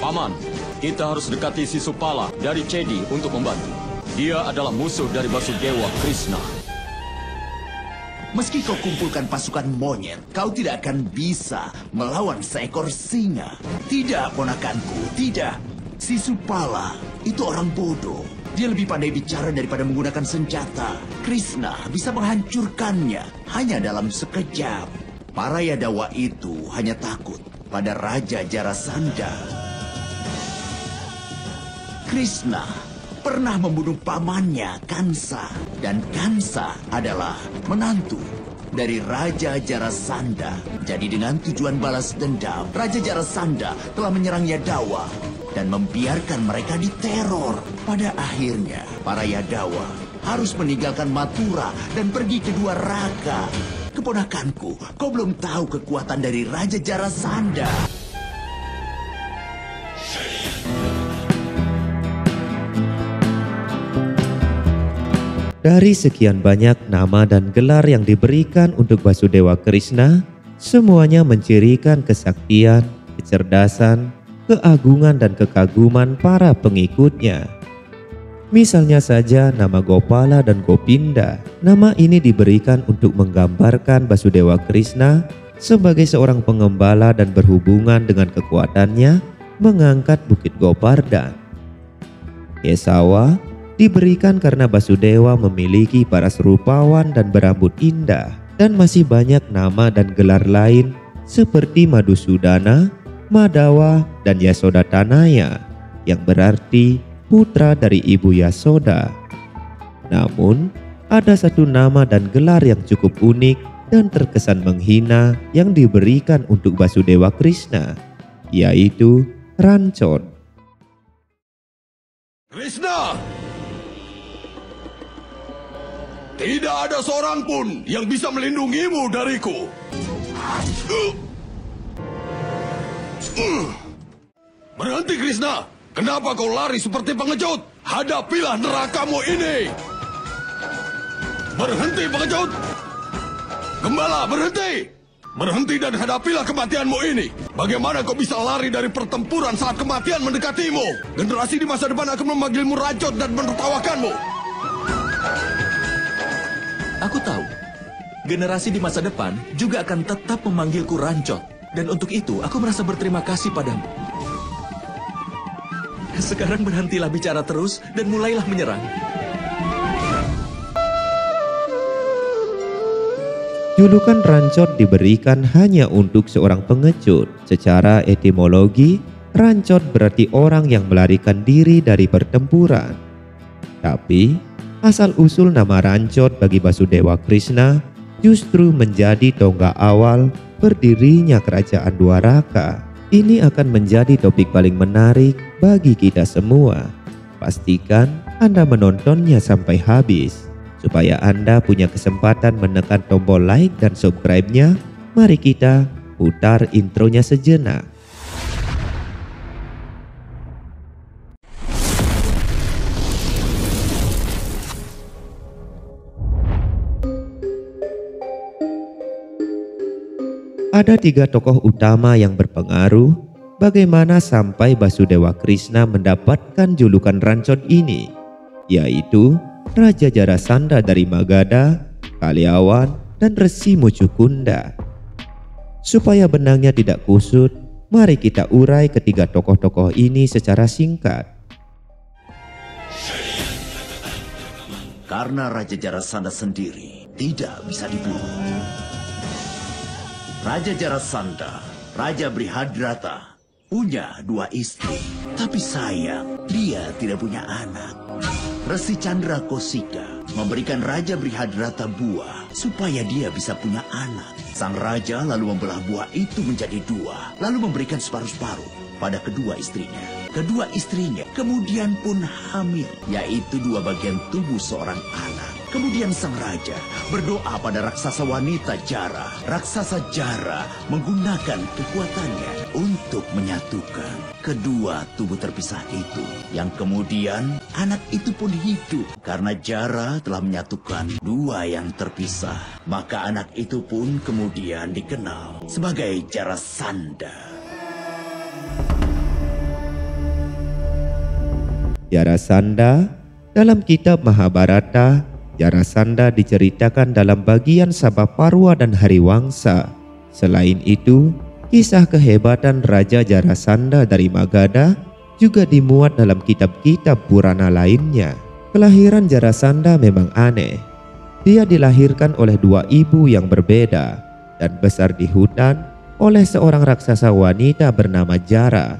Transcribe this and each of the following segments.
Paman, kita harus dekati Sisupala dari Cedi untuk membantu. Dia adalah musuh dari Basudewa Krishna. Meski kau kumpulkan pasukan monyet, kau tidak akan bisa melawan seekor singa. Tidak, ponakanku, tidak. Sisupala itu orang bodoh. Dia lebih pandai bicara daripada menggunakan senjata. Krishna bisa menghancurkannya hanya dalam sekejap. Para Yadawa itu hanya takut pada Raja Jarasandha. Krishna pernah membunuh pamannya Kansa, dan Kansa adalah menantu dari Raja Jarasandha. Jadi dengan tujuan balas dendam, Raja Jarasandha telah menyerang Yadawa dan membiarkan mereka diteror. Pada akhirnya, para Yadawa harus meninggalkan Mathura dan pergi ke dua Raka. Keponakanku, kau belum tahu kekuatan dari Raja Jarasandha. Dari sekian banyak nama dan gelar yang diberikan untuk Basudewa Krishna, semuanya mencirikan kesaktian, kecerdasan, keagungan dan kekaguman para pengikutnya. Misalnya saja nama Gopala dan Gopinda. Nama ini diberikan untuk menggambarkan Basudewa Krishna sebagai seorang pengembala dan berhubungan dengan kekuatannya mengangkat Bukit Gopardhan. Kesawa diberikan karena Basudewa memiliki paras rupawan dan berambut indah, dan masih banyak nama dan gelar lain seperti Madhusudana, Madawa, dan Yasodatanaya yang berarti putra dari ibu Yasoda. Namun, ada satu nama dan gelar yang cukup unik dan terkesan menghina yang diberikan untuk Basudewa Krishna, yaitu Rancon. Krishna! Tidak ada seorang pun yang bisa melindungimu dariku. Berhenti, Krishna! Kenapa kau lari seperti pengecut? Hadapilah nerakamu ini! Berhenti, pengecut! Gembala, berhenti! Berhenti dan hadapilah kematianmu ini! Bagaimana kau bisa lari dari pertempuran saat kematian mendekatimu? Generasi di masa depan akan memanggilmu racun dan menertawakanmu! Aku tahu, generasi di masa depan juga akan tetap memanggilku Rancot. Dan untuk itu, aku merasa berterima kasih padamu. Sekarang berhentilah bicara terus dan mulailah menyerang. Julukan Rancot diberikan hanya untuk seorang pengecut. Secara etimologi, Rancot berarti orang yang melarikan diri dari pertempuran. Tapi, asal-usul nama Rancot bagi Basudewa Krishna justru menjadi tonggak awal berdirinya kerajaan Dwaraka. Ini akan menjadi topik paling menarik bagi kita semua. Pastikan Anda menontonnya sampai habis. Supaya Anda punya kesempatan menekan tombol like dan subscribe-nya, mari kita putar intronya sejenak. Ada 3 tokoh utama yang berpengaruh bagaimana sampai Basudewa Krishna mendapatkan julukan Rancot ini, yaitu Raja Jarasandha dari Magadha, Kalyawan, dan Resi Mucukunda. Supaya benangnya tidak kusut, mari kita urai ketiga tokoh-tokoh ini secara singkat. Karena Raja Jarasandha sendiri tidak bisa dibunuh. Raja Jarasandha, Raja Brihadrata, punya 2 istri. Tapi sayang, dia tidak punya anak. Resi Chandra Kosika memberikan Raja Brihadrata buah supaya dia bisa punya anak. Sang raja lalu membelah buah itu menjadi 2, lalu memberikan separuh-separuh pada kedua istrinya. Kedua istrinya kemudian pun hamil, yaitu 2 bagian tubuh seorang anak. Kemudian sang raja berdoa pada raksasa wanita Jara. Raksasa Jara menggunakan kekuatannya untuk menyatukan kedua tubuh terpisah itu. Yang kemudian anak itu pun hidup karena Jara telah menyatukan 2 yang terpisah. Maka anak itu pun kemudian dikenal sebagai Jarasandha. Jarasandha. Dalam kitab Mahabharata, Jarasandha diceritakan dalam bagian Sabaparwa dan Hariwangsa. Selain itu, kisah kehebatan Raja Jarasandha dari Magadha juga dimuat dalam kitab-kitab Purana lainnya. Kelahiran Jarasandha memang aneh. Dia dilahirkan oleh dua ibu yang berbeda dan besar di hutan oleh seorang raksasa wanita bernama Jara.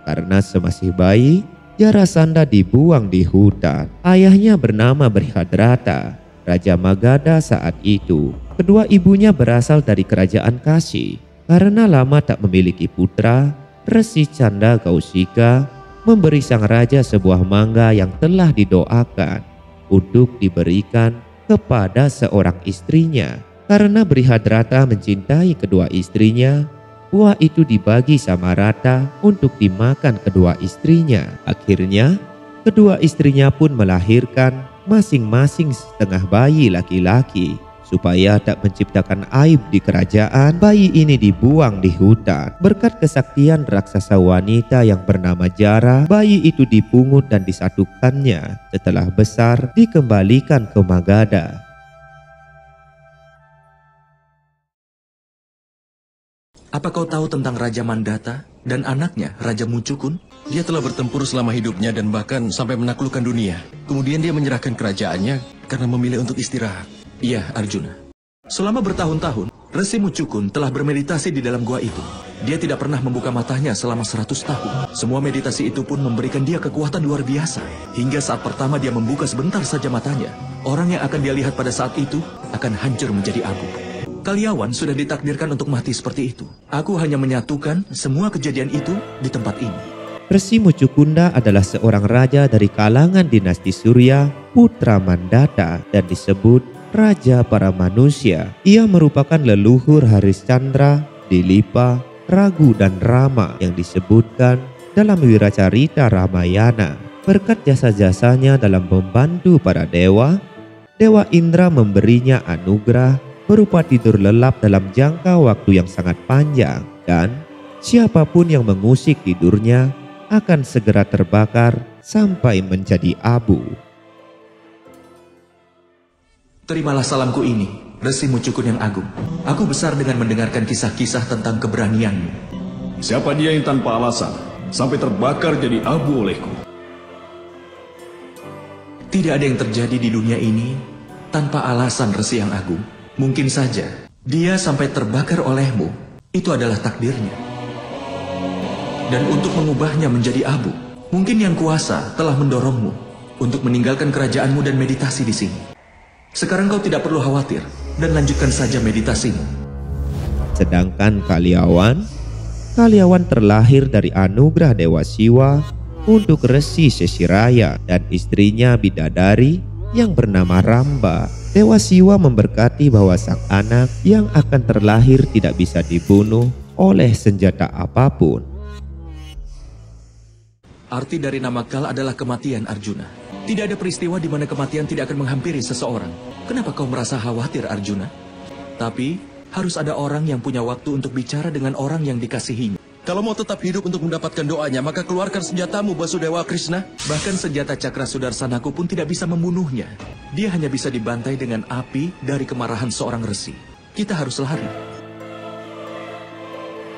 Karena semasih bayi, Jarasandha dibuang di hutan. Ayahnya bernama Brihadrata, Raja Magadha saat itu. Kedua ibunya berasal dari kerajaan Kashi. Karena lama tak memiliki putra, Resi Canda Kausika memberi sang raja sebuah mangga yang telah didoakan untuk diberikan kepada seorang istrinya. Karena Brihadrata mencintai kedua istrinya, buah itu dibagi sama rata untuk dimakan kedua istrinya. Akhirnya, kedua istrinya pun melahirkan masing-masing setengah bayi laki-laki. Supaya tak menciptakan aib di kerajaan, bayi ini dibuang di hutan. Berkat kesaktian raksasa wanita yang bernama Jara, bayi itu dipungut dan disatukannya. Setelah besar, dikembalikan ke Magadha. Apa kau tahu tentang Raja Mandata dan anaknya, Raja Mucukun? Dia telah bertempur selama hidupnya dan bahkan sampai menaklukkan dunia. Kemudian dia menyerahkan kerajaannya karena memilih untuk istirahat. Iya, Arjuna. Selama bertahun-tahun, Resi Mucukun telah bermeditasi di dalam gua itu. Dia tidak pernah membuka matanya selama 100 tahun. Semua meditasi itu pun memberikan dia kekuatan luar biasa. Hingga saat pertama dia membuka sebentar saja matanya, orang yang akan dia lihat pada saat itu akan hancur menjadi abu. Kaliawan sudah ditakdirkan untuk mati seperti itu. Aku hanya menyatukan semua kejadian itu di tempat ini. Resi Mucukunda adalah seorang raja dari kalangan dinasti Surya, putra Mandata, dan disebut Raja para manusia. Ia merupakan leluhur Harishcandra, Dilipa, Ragu, dan Rama yang disebutkan dalam Wiracarita Ramayana. Berkat jasa-jasanya dalam membantu para dewa, Dewa Indra memberinya anugerah berupa tidur lelap dalam jangka waktu yang sangat panjang, dan siapapun yang mengusik tidurnya akan segera terbakar sampai menjadi abu. Terimalah salamku ini, Resi Mucukun yang agung. Aku besar dengan mendengarkan kisah-kisah tentang keberanianmu. Siapa dia yang tanpa alasan sampai terbakar jadi abu olehku? Tidak ada yang terjadi di dunia ini tanpa alasan, Resi yang agung. Mungkin saja dia sampai terbakar olehmu, itu adalah takdirnya. Dan untuk mengubahnya menjadi abu, mungkin Yang Kuasa telah mendorongmu untuk meninggalkan kerajaanmu dan meditasi di sini. Sekarang kau tidak perlu khawatir dan lanjutkan saja meditasimu. Sedangkan Kaliawan terlahir dari anugerah Dewa Siwa untuk Resi Sesiraya dan istrinya Bidadari yang bernama Ramba. Dewa Siwa memberkati bahwa sang anak yang akan terlahir tidak bisa dibunuh oleh senjata apapun. Arti dari nama Kal adalah kematian, Arjuna. Tidak ada peristiwa di mana kematian tidak akan menghampiri seseorang. Kenapa kau merasa khawatir, Arjuna? Tapi harus ada orang yang punya waktu untuk bicara dengan orang yang dikasihinya. Kalau mau tetap hidup untuk mendapatkan doanya, maka keluarkan senjatamu, Basudewa Krishna. Bahkan senjata Cakra Sudarsanaku pun tidak bisa membunuhnya. Dia hanya bisa dibantai dengan api dari kemarahan seorang resi. Kita harus lari.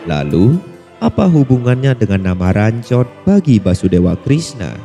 Lalu, apa hubungannya dengan nama Rancot bagi Basudewa Krishna?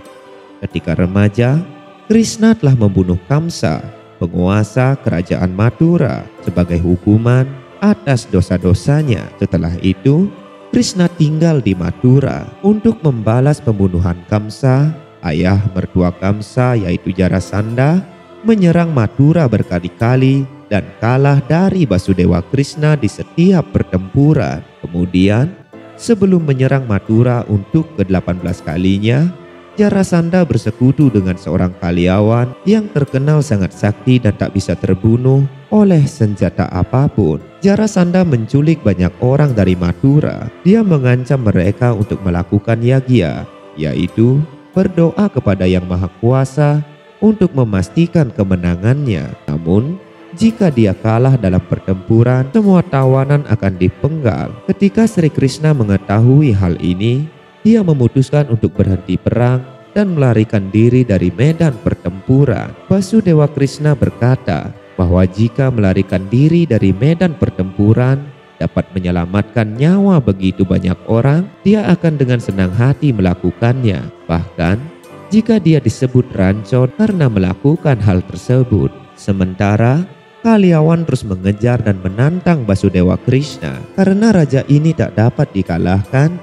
Ketika remaja, Krishna telah membunuh Kamsa, penguasa kerajaan Mathura, sebagai hukuman atas dosa-dosanya. Setelah itu, Krishna tinggal di Mathura untuk membalas pembunuhan Kamsa. Ayah mertua Kamsa yaitu Jarasandha menyerang Mathura berkali-kali dan kalah dari Basudewa Krishna di setiap pertempuran. Kemudian, sebelum menyerang Mathura untuk ke-18 kalinya, Jarasandha bersekutu dengan seorang Kaliawan yang terkenal sangat sakti dan tak bisa terbunuh oleh senjata apapun. Jarasandha menculik banyak orang dari Mathura. Dia mengancam mereka untuk melakukan yagya, yaitu berdoa kepada Yang Maha Kuasa untuk memastikan kemenangannya. Namun, jika dia kalah dalam pertempuran, semua tawanan akan dipenggal. Ketika Sri Krishna mengetahui hal ini, dia memutuskan untuk berhenti perang dan melarikan diri dari medan pertempuran. Basudewa Krishna berkata bahwa jika melarikan diri dari medan pertempuran dapat menyelamatkan nyawa begitu banyak orang, dia akan dengan senang hati melakukannya. Bahkan jika dia disebut rancor karena melakukan hal tersebut. Sementara Kaliawan terus mengejar dan menantang Basudewa Krishna. Karena raja ini tak dapat dikalahkan,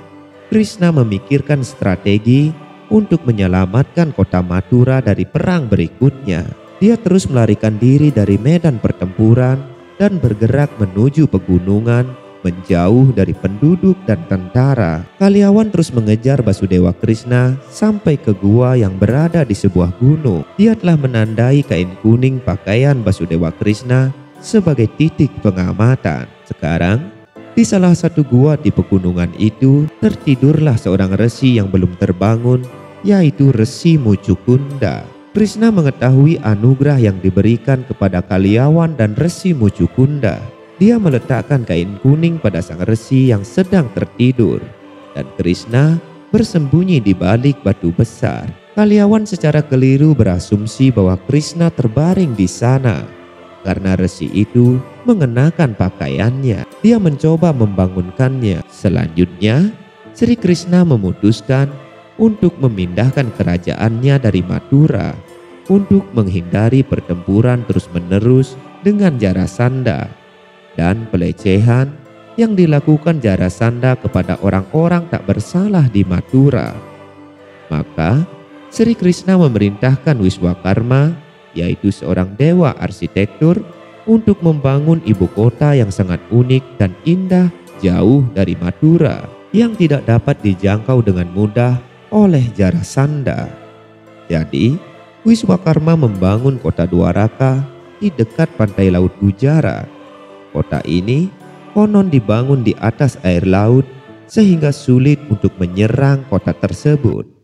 Krishna memikirkan strategi untuk menyelamatkan kota Mathura dari perang berikutnya. Dia terus melarikan diri dari medan pertempuran dan bergerak menuju pegunungan, menjauh dari penduduk dan tentara. Kaliawan terus mengejar Basudewa Krishna sampai ke gua yang berada di sebuah gunung. Dia telah menandai kain kuning pakaian Basudewa Krishna sebagai titik pengamatan. Sekarang, di salah satu gua di pegunungan itu, tertidurlah seorang resi yang belum terbangun, yaitu Resi Mucukunda. Krishna mengetahui anugerah yang diberikan kepada Kaliawan dan Resi Mucukunda. Dia meletakkan kain kuning pada sang resi yang sedang tertidur, dan Krishna bersembunyi di balik batu besar. Kaliawan secara keliru berasumsi bahwa Krishna terbaring di sana karena resi itu mengenakan pakaiannya. Dia mencoba membangunkannya. Selanjutnya, Sri Krishna memutuskan untuk memindahkan kerajaannya dari Mathura untuk menghindari pertempuran terus-menerus dengan Jarasandha dan pelecehan yang dilakukan Jarasandha kepada orang-orang tak bersalah di Mathura. Maka Sri Krishna memerintahkan Wiswakarma, yaitu seorang dewa arsitektur, untuk membangun ibu kota yang sangat unik dan indah jauh dari Mathura yang tidak dapat dijangkau dengan mudah oleh Jarasandha. Jadi Wiswakarma membangun kota Dwaraka di dekat pantai laut Gujara. Kota ini konon dibangun di atas air laut sehingga sulit untuk menyerang kota tersebut.